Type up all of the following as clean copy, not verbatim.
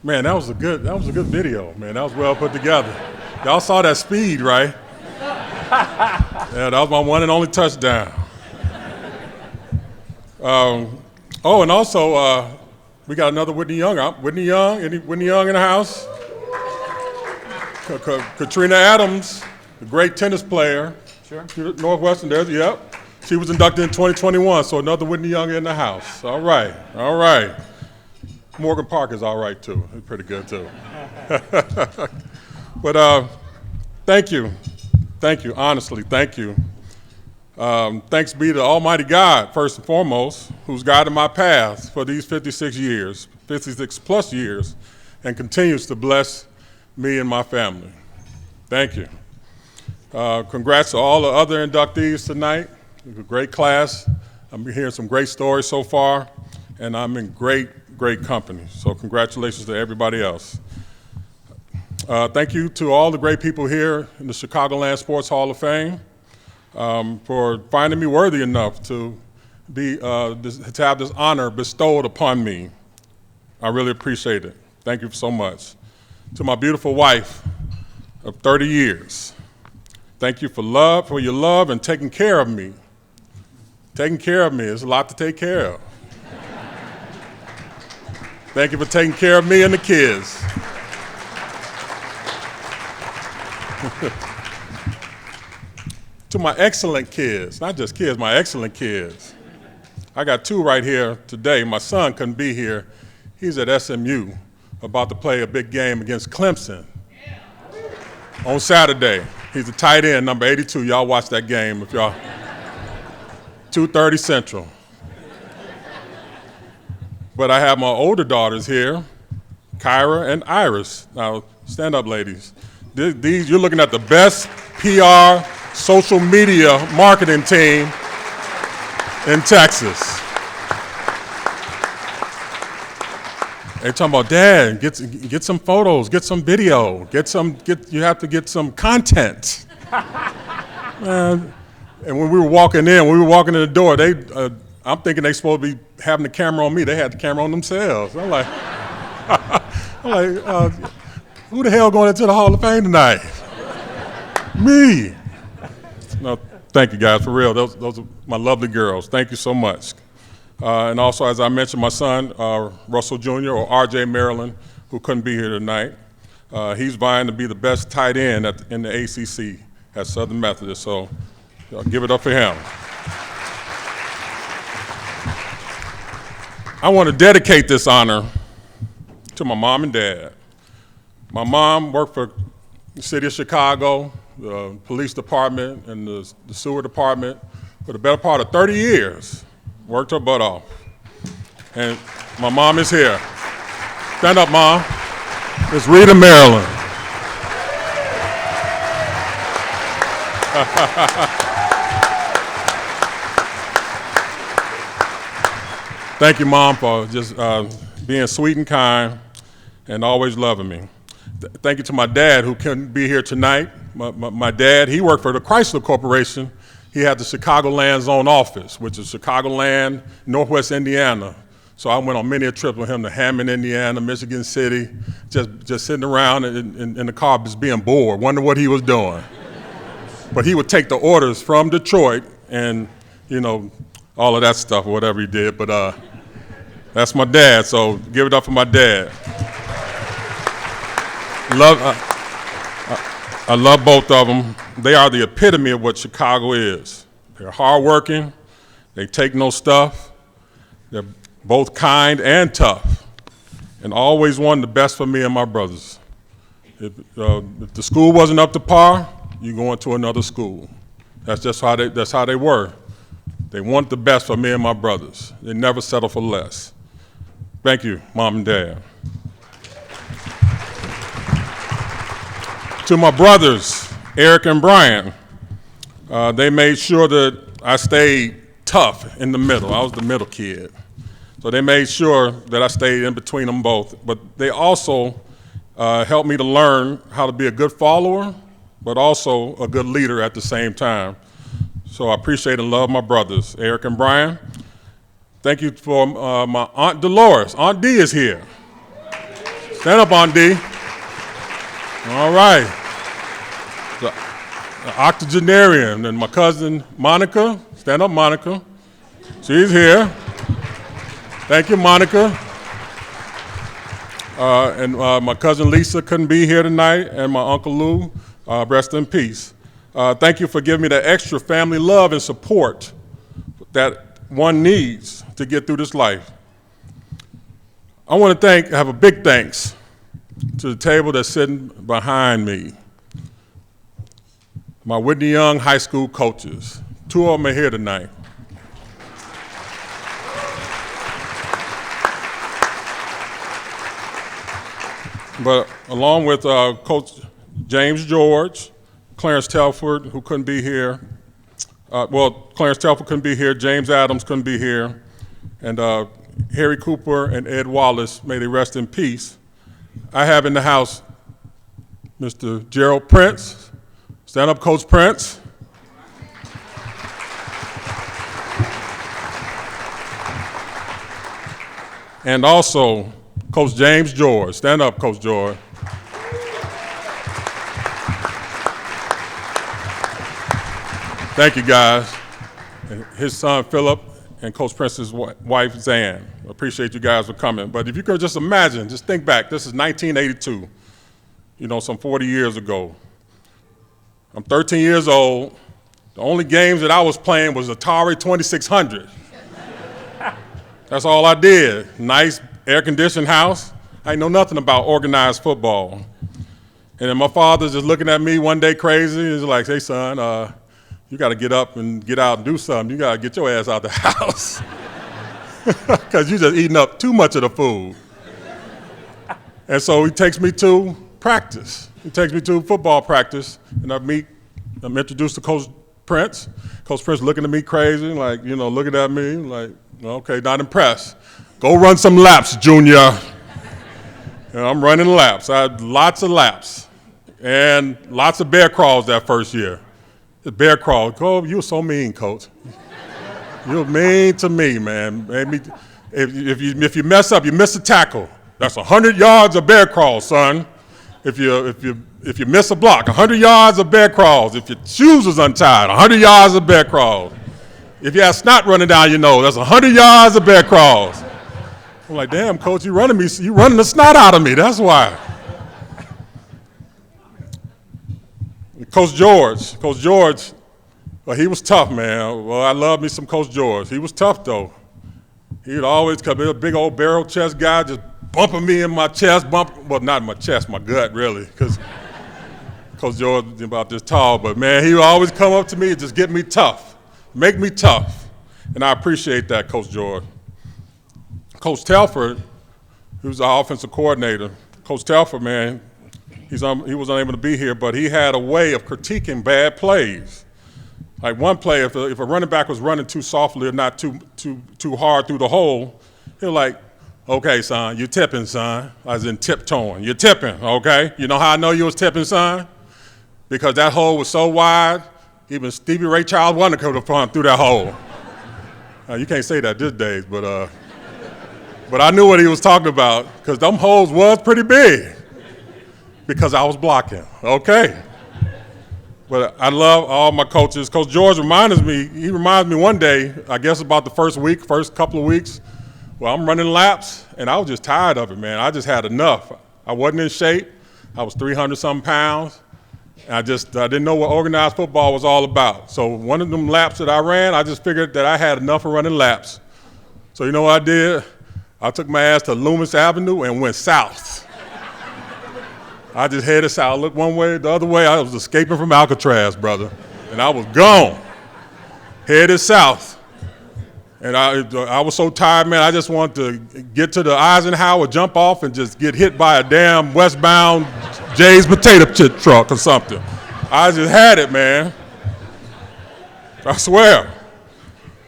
Man, that was a good video, man. That was well put together. Y'all saw that speed, right? Yeah, that was my one and only touchdown. And also, we got another Whitney Young out. Whitney Young, any Whitney Young in the house? Katrina Adams, the great tennis player. Sure. Northwestern, there's, yep. She was inducted in 2021, so another Whitney Young in the house. All right. Morgan Parker's all right, too. He's pretty good, too. But thank you, honestly, thank you. Thanks be to Almighty God, first and foremost, who's guided my path for these 56 plus years, and continues to bless me and my family. Thank you. Congrats to all the other inductees tonight. It was a great class. I'm hearing some great stories so far, and I'm in great company. So congratulations to everybody else. Thank you to all the great people here in the Chicagoland Sports Hall of Fame for finding me worthy enough to have this honor bestowed upon me. I really appreciate it. Thank you so much. To my beautiful wife of 30 years, thank you for your love and taking care of me. Taking care of me is a lot to take care of. Thank you for taking care of me and the kids. To my excellent kids, not just kids, my excellent kids. I got two right here today. My son couldn't be here. He's at SMU, about to play a big game against Clemson on Saturday. He's a tight end, number 82. Y'all watch that game if y'all. 2:30 Central. But I have my older daughters here, Kyra and Iris. Now, stand up, ladies. These you're looking at the best PR, social media marketing team in Texas. They're talking about, Dad, get some photos, get some video, you have to get some content. And when we were walking in the door, I'm thinking they supposed to be having the camera on me. They had the camera on themselves. I'm like, who the hell going into the Hall of Fame tonight? Me. No, thank you guys, for real. Those are my lovely girls. Thank you so much. And also, as I mentioned, my son, Russell Jr., or R.J. Maryland, who couldn't be here tonight. He's vying to be the best tight end in the ACC at Southern Methodist, so give it up for him. I want to dedicate this honor to my mom and dad. My mom worked for the city of Chicago, the police department, and the sewer department for the better part of 30 years. Worked her butt off. And my mom is here. Stand up, Mom. It's Rita Maryland. Thank you, Mom, for just being sweet and kind and always loving me. Thank you to my dad, who couldn't be here tonight. My dad, he worked for the Chrysler Corporation. He had the Chicagoland zone office, which is Chicagoland, Northwest Indiana. So I went on many a trip with him to Hammond, Indiana, Michigan City, just sitting around in the car just being bored, wondering what he was doing. But he would take the orders from Detroit and, all of that stuff, or whatever he did. But that's my dad, so give it up for my dad. I love both of them. They are the epitome of what Chicago is. They're hardworking, they take no stuff, they're both kind and tough, and always wanted the best for me and my brothers. If the school wasn't up to par, you go into another school. That's just how they were. They want the best for me and my brothers. They never settle for less. Thank you, Mom and Dad. To my brothers, Eric and Brian, they made sure that I stayed tough in the middle. I was the middle kid. So they made sure that I stayed in between them both. But they also helped me to learn how to be a good follower, but also a good leader at the same time. So I appreciate and love my brothers, Eric and Brian. Thank you for my Aunt Dolores. Aunt D is here. Stand up, Aunt D. All right. The octogenarian and my cousin Monica. Stand up, Monica. She's here. Thank you, Monica. And my cousin Lisa couldn't be here tonight, and my Uncle Lou, rest in peace. Thank you for giving me the extra family love and support that one needs to get through this life. I want to have a big thanks to the table that's sitting behind me. My Whitney Young High School coaches. 2 of them are here tonight. But along with Coach James George, Clarence Telford, who couldn't be here. Clarence Telford couldn't be here, James Adams couldn't be here, and Harry Cooper and Ed Wallace, may they rest in peace. I have in the house Mr. Gerald Prince. Stand up, Coach Prince. And also, Coach James George. Stand up, Coach George. Thank you, guys. And his son, Philip, and Coach Prince's wife, Zan. I appreciate you guys for coming. But if you could just imagine, just think back, this is 1982, some 40 years ago. I'm 13 years old. The only games that I was playing was Atari 2600. That's all I did. Nice air-conditioned house. I know nothing about organized football. And then my father's just looking at me one day crazy. He's like, hey, son, you got to get up and get out and do something. You got to get your ass out the house. Because you're just eating up too much of the food. And so he takes me to practice. He takes me to football practice, and I'm introduced to Coach Prince. Coach Prince looking at me crazy, like, looking at me, like, okay, not impressed. Go run some laps, Junior. And I'm running laps. I had lots of laps and lots of bear crawls that first year. The bear crawl. Oh, you were so mean, Coach. You were mean to me, man. If you mess up, you miss a tackle. That's 100 yards of bear crawl, son. If you miss a block, 100 yards of bear crawls. If your shoes was untied, 100 yards of bear crawls. If you have snot running down your nose, that's 100 yards of bear crawls. I'm like, damn, Coach, you running the snot out of me. That's why. Coach George, well, he was tough, man. Well, I love me some Coach George. He was tough, though. He'd always come in, a big old barrel chest guy, just bumping me in my chest, well, not in my chest, my gut, really, because Coach George is about this tall, but man, he would always come up to me and just get me tough, make me tough, and I appreciate that, Coach George. Coach Telford, who's our offensive coordinator, Coach Telford, man, he was unable to be here, but he had a way of critiquing bad plays. Like one play, if a running back was running too softly or not too hard through the hole, he was like, okay, son, you're tipping, son, as in tiptoeing. You're tipping, okay? You know how I know you was tipping, son? Because that hole was so wide, even Stevie Ray Charles Wonder could have gone through that hole. You can't say that these days, but I knew what he was talking about, because them holes was pretty big, because I was blocking, okay? But I love all my coaches. Coach George reminds me one day, I guess about the first couple of weeks, well, I'm running laps, and I was just tired of it, man. I just had enough. I wasn't in shape. I was 300-something pounds. And I didn't know what organized football was all about. So one of them laps that I ran, I just figured that I had enough of running laps. So you know what I did? I took my ass to Loomis Avenue and went south. I just headed south. I looked one way, the other way. I was escaping from Alcatraz, brother. And I was gone. Headed south. And I was so tired, man, I just wanted to get to the Eisenhower, jump off, and just get hit by a damn westbound Jay's potato chip truck or something. I just had it, man. I swear.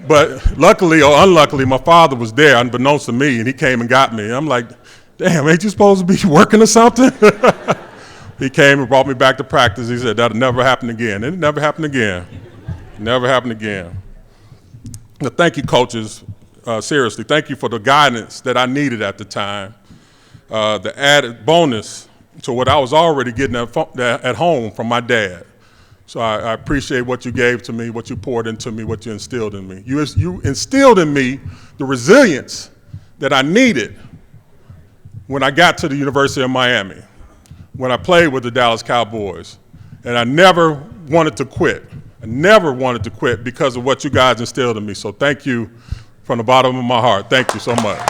But luckily or unluckily, my father was there, unbeknownst to me, and he came and got me. I'm like, damn, ain't you supposed to be working or something? He came and brought me back to practice. He said, that'll never happen again. And it never happened again. Never happened again. Thank you, coaches. Seriously, thank you for the guidance that I needed at the time. the added bonus to what I was already getting at home from my dad. So I appreciate what you gave to me, what you poured into me, what you instilled in me. You instilled in me the resilience that I needed when I got to the University of Miami, when I played with the Dallas Cowboys. And I never wanted to quit. I never wanted to quit because of what you guys instilled in me. So thank you from the bottom of my heart. Thank you so much.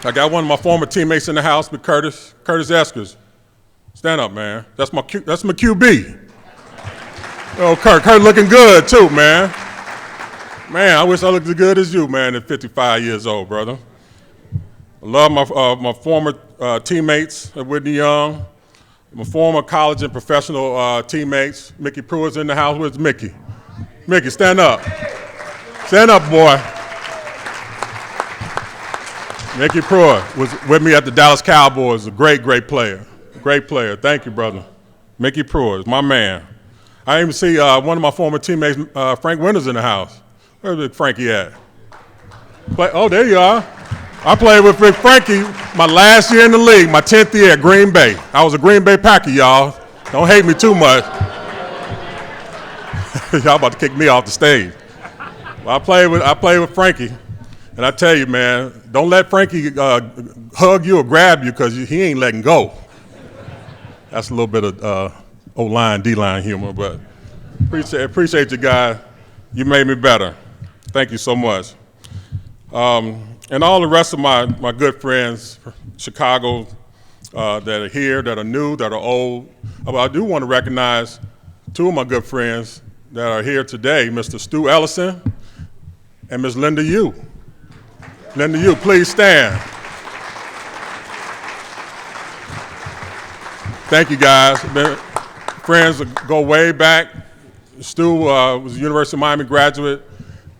I got one of my former teammates in the house with Curtis Eskers. Stand up, man. That's my QB. Oh, Kurt looking good too, man. Man, I wish I looked as good as you, man, at 55 years old, brother. I love my former teammates at Whitney Young, my former college and professional teammates. Mickey Pruitt's in the house. Where's Mickey? Mickey, stand up. Stand up, boy. Mickey Pruitt was with me at the Dallas Cowboys, a great, great player. Great player. Thank you, brother. Mickey Pruitt is my man. I even see one of my former teammates, Frank Winters, in the house. Where's Frankie at? Oh, there you are. I played with Frankie my last year in the league, my 10th year at Green Bay. I was a Green Bay Packer, y'all. Don't hate me too much. Y'all about to kick me off the stage. Well, I played with Frankie. And I tell you, man, don't let Frankie hug you or grab you because he ain't letting go. That's a little bit of O-line, D-line humor, but appreciate you guys. You made me better. Thank you so much. And all the rest of my good friends, Chicago, that are here, that are new, that are old. I do want to recognize two of my good friends that are here today, Mr. Stu Ellison and Ms. Linda Yu. Linda Yu, please stand. Thank you, guys. Friends go way back. Stu was a University of Miami graduate,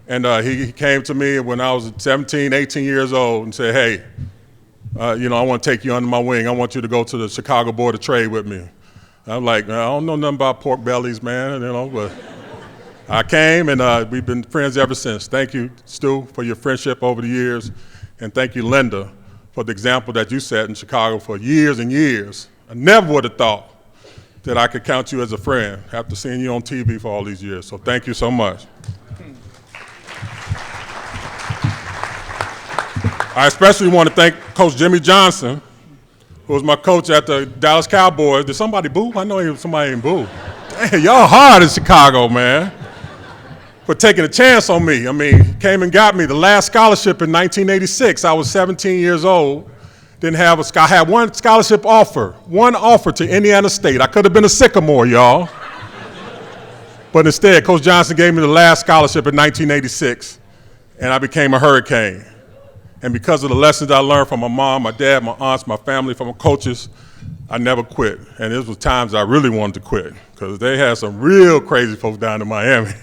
and he came to me when I was 17, 18 years old and said, hey, I want to take you under my wing. I want you to go to the Chicago Board of Trade with me. I'm like, I don't know nothing about pork bellies, man, but I came, and we've been friends ever since. Thank you, Stu, for your friendship over the years, and thank you, Linda, for the example that you set in Chicago for years and years. I never would have thought that I could count you as a friend after seeing you on TV for all these years, so thank you so much. I especially want to thank Coach Jimmy Johnson, who was my coach at the Dallas Cowboys. Did somebody boo? I know somebody ain't boo. Damn, y'all hard in Chicago, man. For taking a chance on me. I mean, came and got me the last scholarship in 1986. I was 17 years old. I had one scholarship offer to Indiana State. I could have been a Sycamore, y'all. But instead, Coach Johnson gave me the last scholarship in 1986, and I became a Hurricane. And because of the lessons I learned from my mom, my dad, my aunts, my family, from my coaches, I never quit. And there was times I really wanted to quit because they had some real crazy folks down in Miami.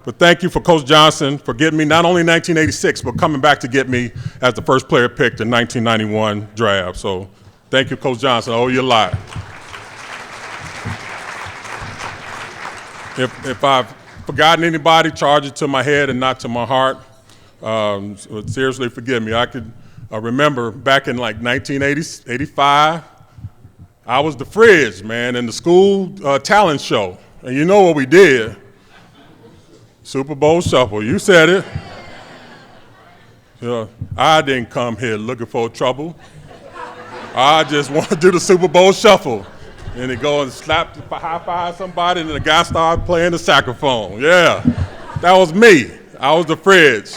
But thank you for Coach Johnson for getting me not only in 1986, but coming back to get me as the first player picked in 1991 draft. So thank you, Coach Johnson. I owe you a lot. If I've forgotten anybody, charge it to my head and not to my heart. Seriously, forgive me. I could remember back in like 1985, I was the fridge, man, in the school talent show. And you know what we did? Super Bowl Shuffle. You said it. I didn't come here looking for trouble. I just want to do the Super Bowl Shuffle. And they go and high five somebody, and then the guy started playing the saxophone. Yeah, that was me. I was the fridge.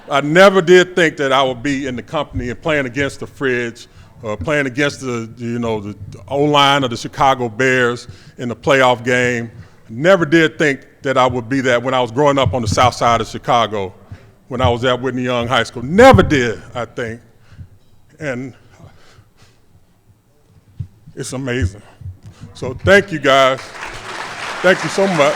I never did think that I would be in the company and playing against the fridge or playing against the O-line of the Chicago Bears in the playoff game. Never did think that I would be that when I was growing up on the south side of Chicago, when I was at Whitney Young High School. Never did, I think. And it's amazing. So thank you, guys. Thank you so much.